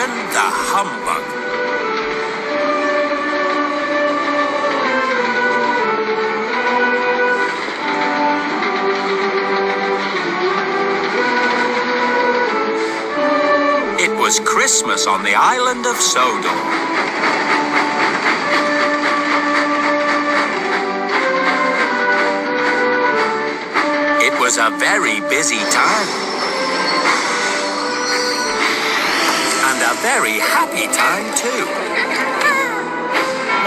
Duncan the Humbug. It was Christmas on the island of Sodor. It was a very busy time. And a very happy time too.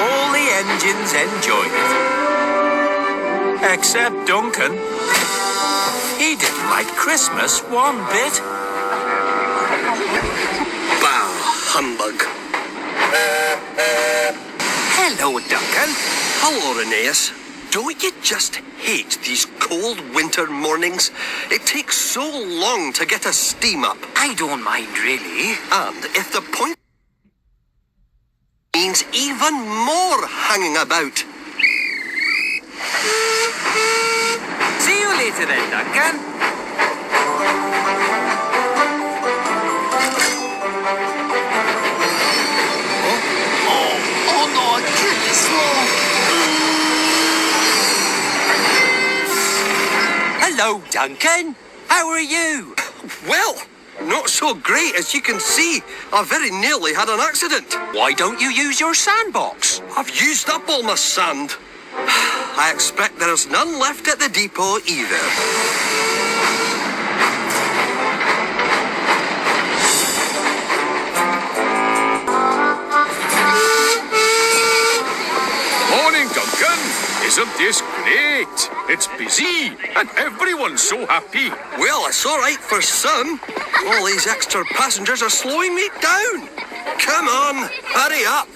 All the engines enjoyed it. Except Duncan. He didn't like Christmas one bit. Humbug. Hello, Duncan. Hello, Rheneas. Don't you just hate these cold winter mornings? It takes so long to get a steam up. I don't mind, really. And if the point means even more hanging about. See you later then, Duncan. Hello, Duncan. How are you? Well, not so great as you can see. I very nearly had an accident. Why don't you use your sandbox? I've used up all my sand. I expect there's none left at the depot either. Morning, Duncan. Isn't this great? It's busy, and everyone's so happy. Well, it's all right for some. All these extra passengers are slowing me down. Come on, hurry up.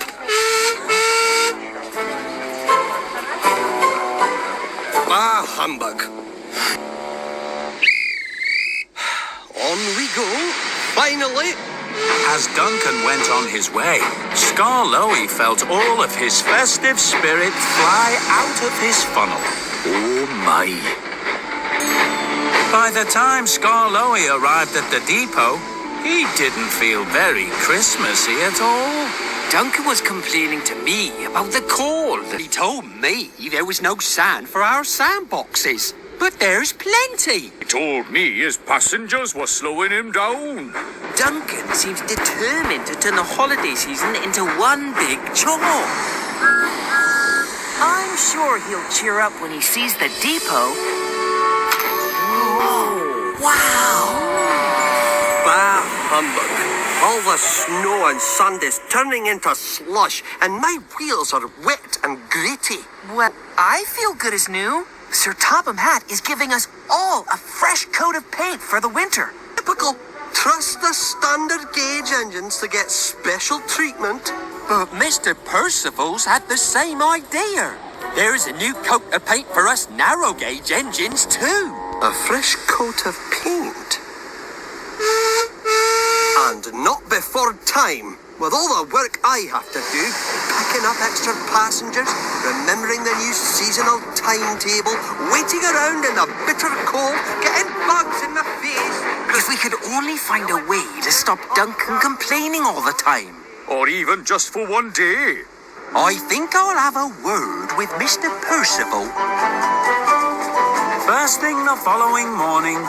Humbug. On we go, finally. As Duncan went on his way, Skarloey felt all of his festive spirit fly out of his funnel. Oh my. By the time Skarloey arrived at the depot, he didn't feel very Christmassy at all. Duncan was complaining to me about the cold. He told me there was no sand for our sandboxes, but there's plenty. He told me his passengers were slowing him down. Duncan seems determined to turn the holiday season into one big chore. I'm sure he'll cheer up when he sees the depot. Oh, wow! Humbug. All the snow and sand is turning into slush, and my wheels are wet and gritty. Well, I feel good as new. Sir Topham Hatt is giving us all a fresh coat of paint for the winter. Typical. Trust the standard gauge engines to get special treatment. But Mr. Percival's had the same idea. There's a new coat of paint for us narrow gauge engines too. A fresh coat of paint? And not before time. With all the work I have to do, packing up extra passengers, remembering the new seasonal timetable, waiting around in the bitter cold, getting bugs in the face. If we could only find a way to stop Duncan complaining all the time. Or even just for one day. I think I'll have a word with Mr. Percival. First thing the following morning,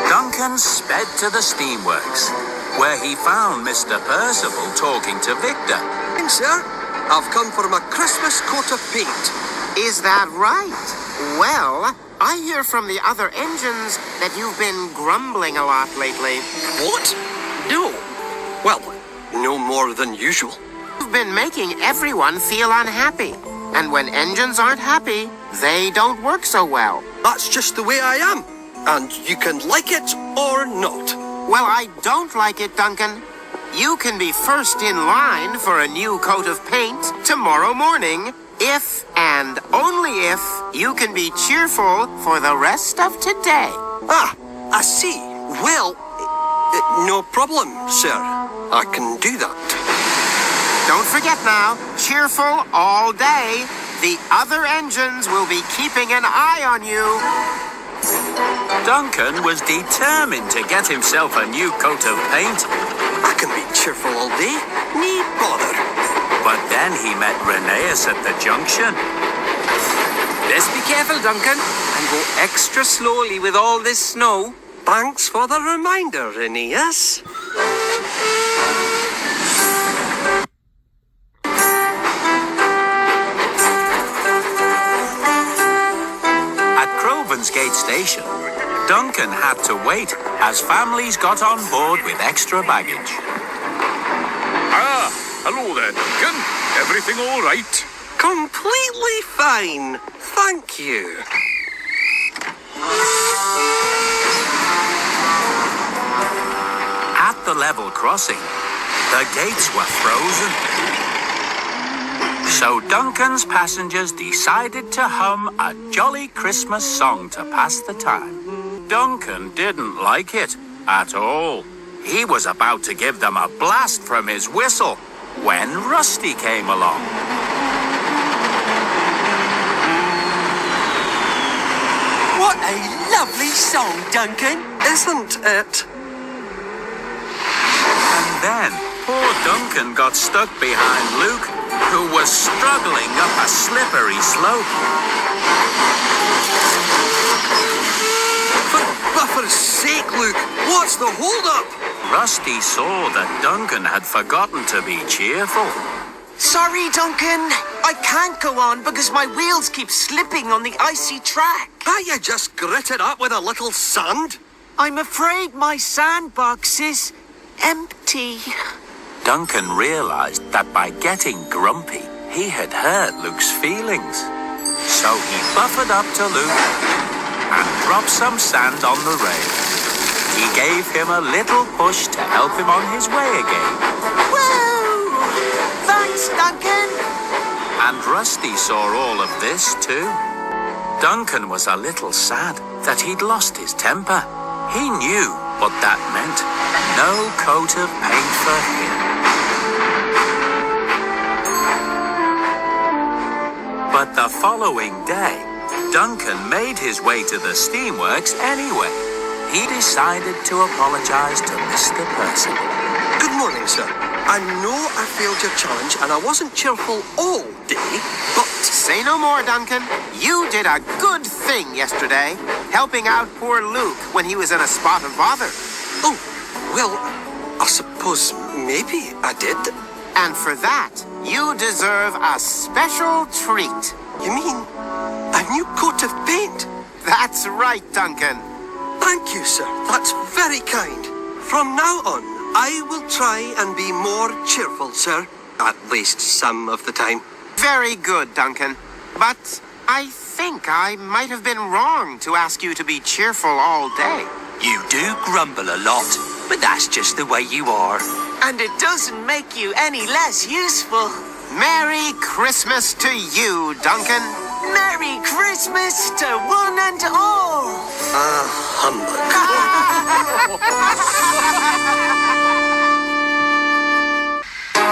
Duncan sped to the steamworks, where he found Mr. Percival talking to Victor. Sir, I've come for my Christmas coat of paint. Is that right? Well, I hear from the other engines that you've been grumbling a lot lately. What? No. Well, no more than usual. You've been making everyone feel unhappy. And when engines aren't happy, they don't work so well. That's just the way I am. And you can like it or not. Well, I don't like it, Duncan. You can be first in line for a new coat of paint tomorrow morning if and only if you can be cheerful for the rest of today. Ah, I see. Well, no problem, sir. I can do that. Don't forget now, cheerful all day. The other engines will be keeping an eye on you. Duncan was determined to get himself a new coat of paint, I can be cheerful all day. Nee bother. But then he met Rheneas at the junction. Best be careful, Duncan, and go extra slowly with all this snow. Thanks for the reminder, Rheneas. At Crovan's Gate Station, Duncan had to wait as families got on board with extra baggage. Ah, hello there, Duncan. Everything all right? Completely fine. Thank you. At the level crossing, the gates were frozen. So Duncan's passengers decided to hum a jolly Christmas song to pass the time. Duncan didn't like it at all. He was about to give them a blast from his whistle when Rusty came along. What a lovely song, Duncan. Isn't it? And then poor Duncan got stuck behind Luke, who was struggling up a slippery slope. For buffer's sake, Luke, what's the hold-up? Rusty saw that Duncan had forgotten to be cheerful. Sorry, Duncan. I can't go on because my wheels keep slipping on the icy track. Can't you just grit it up with a little sand? I'm afraid my sandbox is empty. Duncan realized that by getting grumpy, he had hurt Luke's feelings. So he buffered up to Luke and dropped some sand on the rail. He gave him a little push to help him on his way again. Whoa! Thanks, Duncan. And Rusty saw all of this too. Duncan was a little sad that he'd lost his temper. He knew what that meant. No coat of paint for him. But the following day, Duncan made his way to the steamworks anyway. He decided to apologize to Mr. Percival. Good morning, sir. I know I failed your challenge and I wasn't cheerful all day, but... Say no more, Duncan. You did a good thing yesterday, helping out poor Luke when he was in a spot of bother. Oh, well, I suppose maybe I did. And for that, you deserve a special treat. You mean a new coat of paint? That's right, Duncan. Thank you, sir. That's very kind. From now on, I will try and be more cheerful, sir. At least some of the time. Very good, Duncan. But I think I might have been wrong to ask you to be cheerful all day. You do grumble a lot, but that's just the way you are. And it doesn't make you any less useful. Merry Christmas to you, Duncan. Merry Christmas to one and all. Humbug.